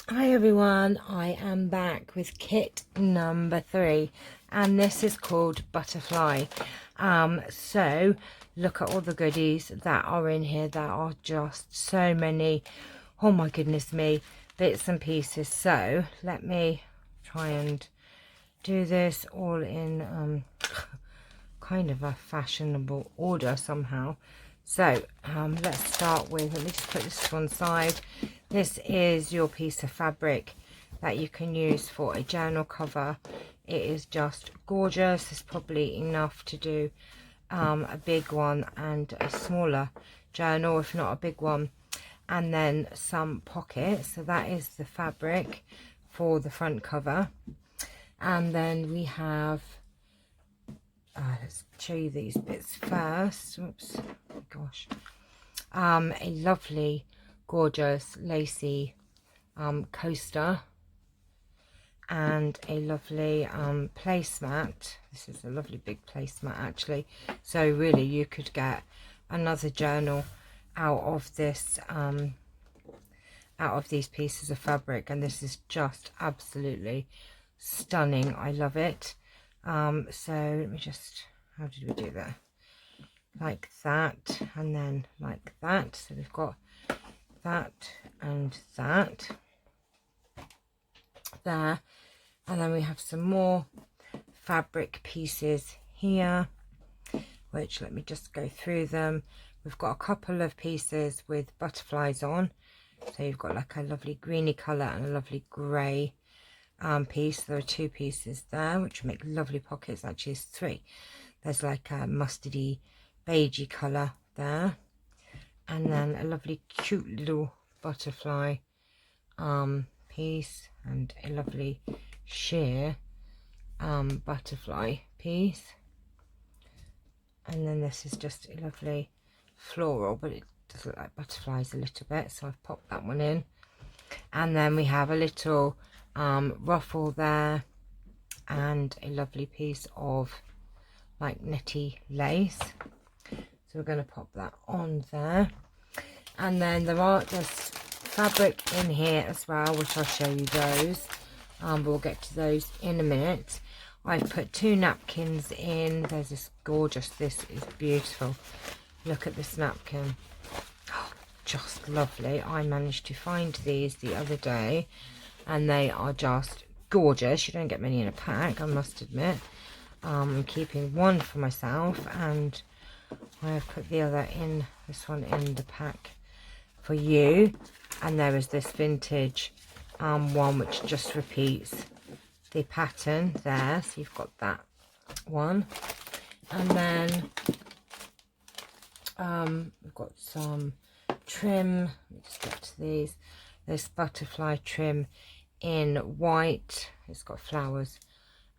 Hi everyone, I am back with kit number 3 and this is called Butterfly. So look at all the goodies that are in here. There are just so many, oh my goodness me, bits and pieces. So let me try and do this all in kind of a fashionable order somehow. So let's start with, let me just put this to one side. This is your piece of fabric that you can use for a journal cover. It is just gorgeous. It's probably enough to do a big one and a smaller journal, if not a big one. And then some pockets. So that is the fabric for the front cover. And then we have let's show you these bits first. Oops, oh gosh. A lovely, gorgeous, lacy coaster and a lovely placemat. This is a lovely big placemat actually. So really, you could get another journal out of this, out of these pieces of fabric, and this is just absolutely stunning. I love it. So let me just, how did we do that? Like that, and then like that. So we've got that and that there, and then we have some more fabric pieces here, which, let me just go through them. We've got a couple of pieces with butterflies on, so you've got like a lovely greeny colour and a lovely grey piece. There are 2 pieces there which make lovely pockets. Actually it's 3. There's like a mustardy beigey colour there, and then a lovely cute little butterfly piece, and a lovely sheer butterfly piece, and then this is just a lovely floral, but it does look like butterflies a little bit, so I've popped that one in. And then we have a little ruffle there, and a lovely piece of like netty lace, so we're going to pop that on there. And then there's fabric in here as well, which I'll show you those, but we'll get to those in a minute. I've put 2 napkins in. There's this gorgeous, this is beautiful, look at this napkin, oh, just lovely. I managed to find these the other day and they are just gorgeous. You don't get many in a pack, I must admit. I'm keeping one for myself, and I have put the other in, this one in the pack for you. And there is this vintage one which just repeats the pattern there, so you've got that one. And then we've got some trim. Let me just get to these. This butterfly trim in white. It's got flowers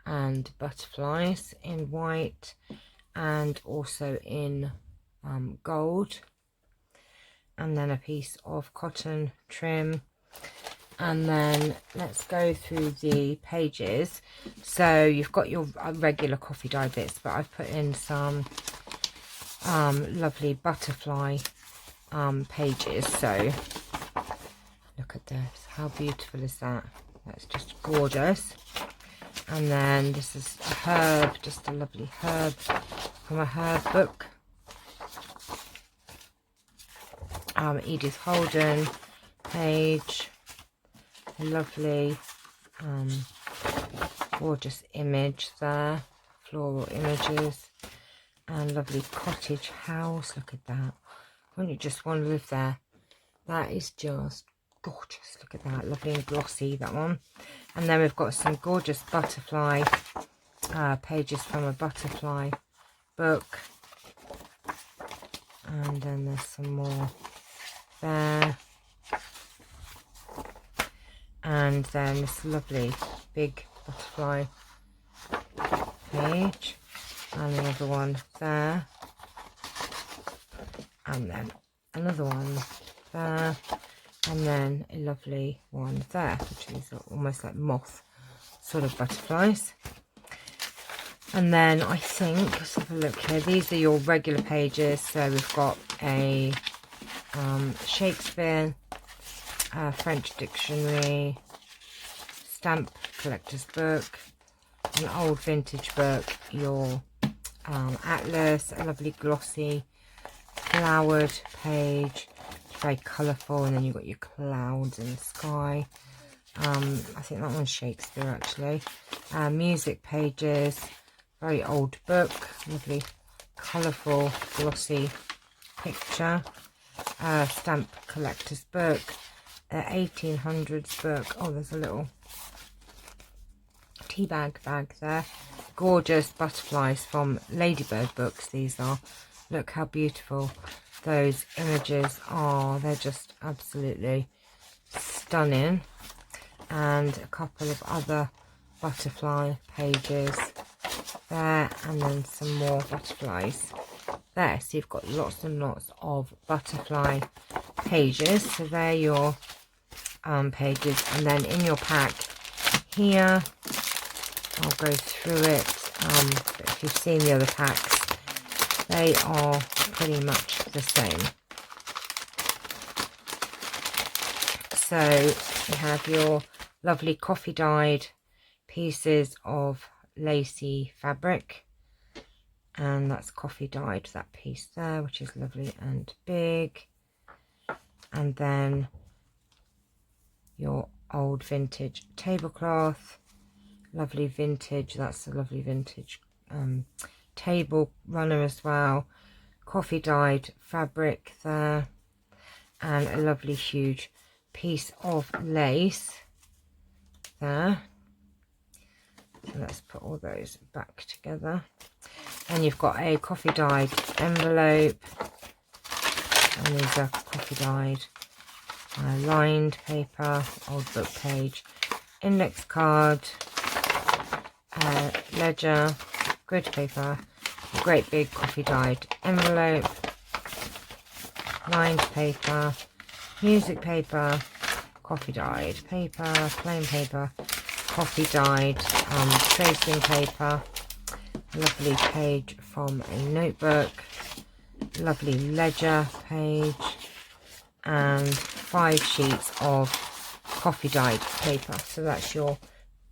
and butterflies in white, and also in gold. And then a piece of cotton trim. And then let's go through the pages. So you've got your regular coffee dye bits, but I've put in some lovely butterfly pages. So look at this, how beautiful is that? That's just gorgeous. And then this is a herb, just a lovely herb from a herb book. Edith Holden page, a lovely gorgeous image there, floral images, and lovely cottage house. Look at that, wouldn't you just want to live there? That is just gorgeous. Look at that, lovely and glossy, that one. And then we've got some gorgeous butterfly pages from a butterfly book, and then there's some more there, and then this lovely big butterfly page, and another one there, and then another one there, and then a lovely one there, which is almost like moth sort of butterflies. And then I think, let's have a look here, these are your regular pages. So we've got a Shakespeare French dictionary, stamp collector's book, an old vintage book, your atlas, a lovely glossy flowered page, very colourful, and then you've got your clouds and the sky. I think that one's Shakespeare actually. Music pages, very old book, lovely colourful glossy picture. Stamp collector's book, 1800s book. Oh, there's a little tea bag there. Gorgeous butterflies from Ladybird books, these are. Look how beautiful those images are. They're just absolutely stunning. And a couple of other butterfly pages there, and then some more butterflies there. So you've got lots and lots of butterfly pages. So they're your pages, and then in your pack here, I'll go through it. But if you've seen the other packs, they are pretty much the same. So you have your lovely coffee dyed pieces of lacy fabric, and that's coffee dyed, that piece there, which is lovely and big. And then your old vintage tablecloth, lovely vintage, that's a lovely vintage table runner as well, coffee dyed fabric there, and a lovely huge piece of lace there. So let's put all those back together. And you've got a coffee dyed envelope, and these are coffee dyed lined paper, old book page, index card, ledger, grid paper, a great big coffee dyed envelope, lined paper, music paper, coffee dyed paper, plain paper, coffee dyed tracing paper, lovely page from a notebook, lovely ledger page, and 5 sheets of coffee dyed paper. So that's your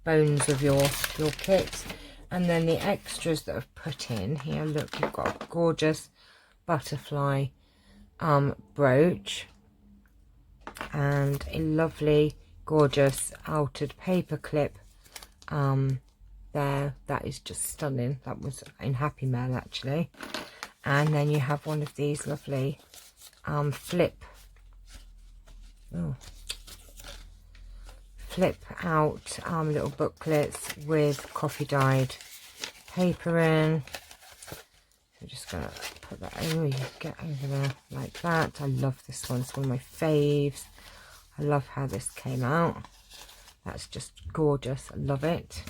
bones of your kit. And then the extras that I've put in here, look, you've got a gorgeous butterfly brooch, and a lovely gorgeous altered paper clip there. That is just stunning. That was in Happy Mail actually. And then you have one of these lovely flip out little booklets with coffee dyed paper in. So just gonna put that over, you get over there like that. I love this one, it's one of my faves. I love how this came out. That's just gorgeous, I love it.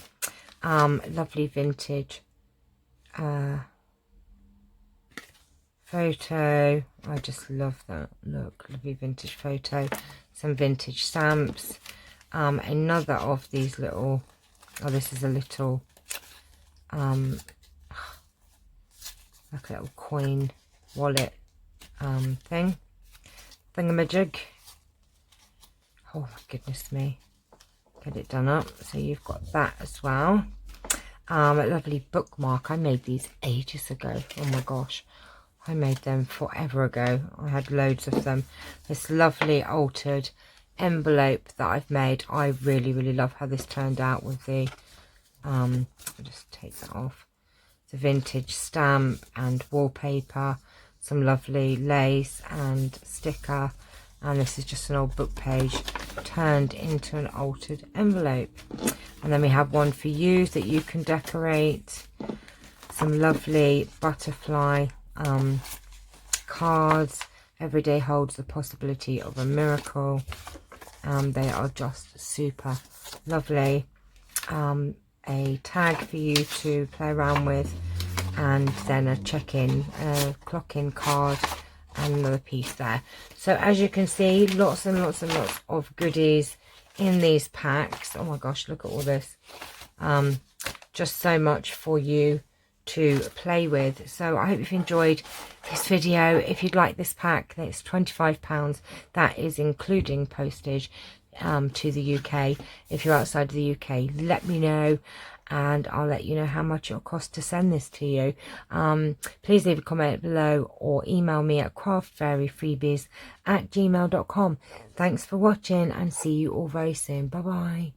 Lovely vintage photo, I just love that. Look, lovely vintage photo, some vintage stamps, another of these little, oh, this is a little like a little coin wallet thingamajig. Oh my goodness me, get it done up. So you've got that as well. A lovely bookmark. I made these ages ago. Oh my gosh, I made them forever ago. I had loads of them. This lovely altered envelope that I've made. I really love how this turned out with the I'll just take that off. The vintage stamp and wallpaper, some lovely lace and sticker, and this is just an old book page turned into an altered envelope. And then we have one for you that you can decorate, some lovely butterfly cards. Every day holds the possibility of a miracle. They are just super lovely. A tag for you to play around with, and then a check-in, clock-in card, and another piece there. So as you can see, lots and lots and lots of goodies in these packs. Oh my gosh, look at all this. Just so much for you to play with. So I hope you've enjoyed this video. If you'd like this pack, it's £25. That is including postage to the UK. If you're outside of the UK, let me know and I'll let you know how much it'll cost to send this to you. Please leave a comment below or email me at craftfairyfreebies@gmail.com. Thanks for watching and see you all very soon. Bye bye.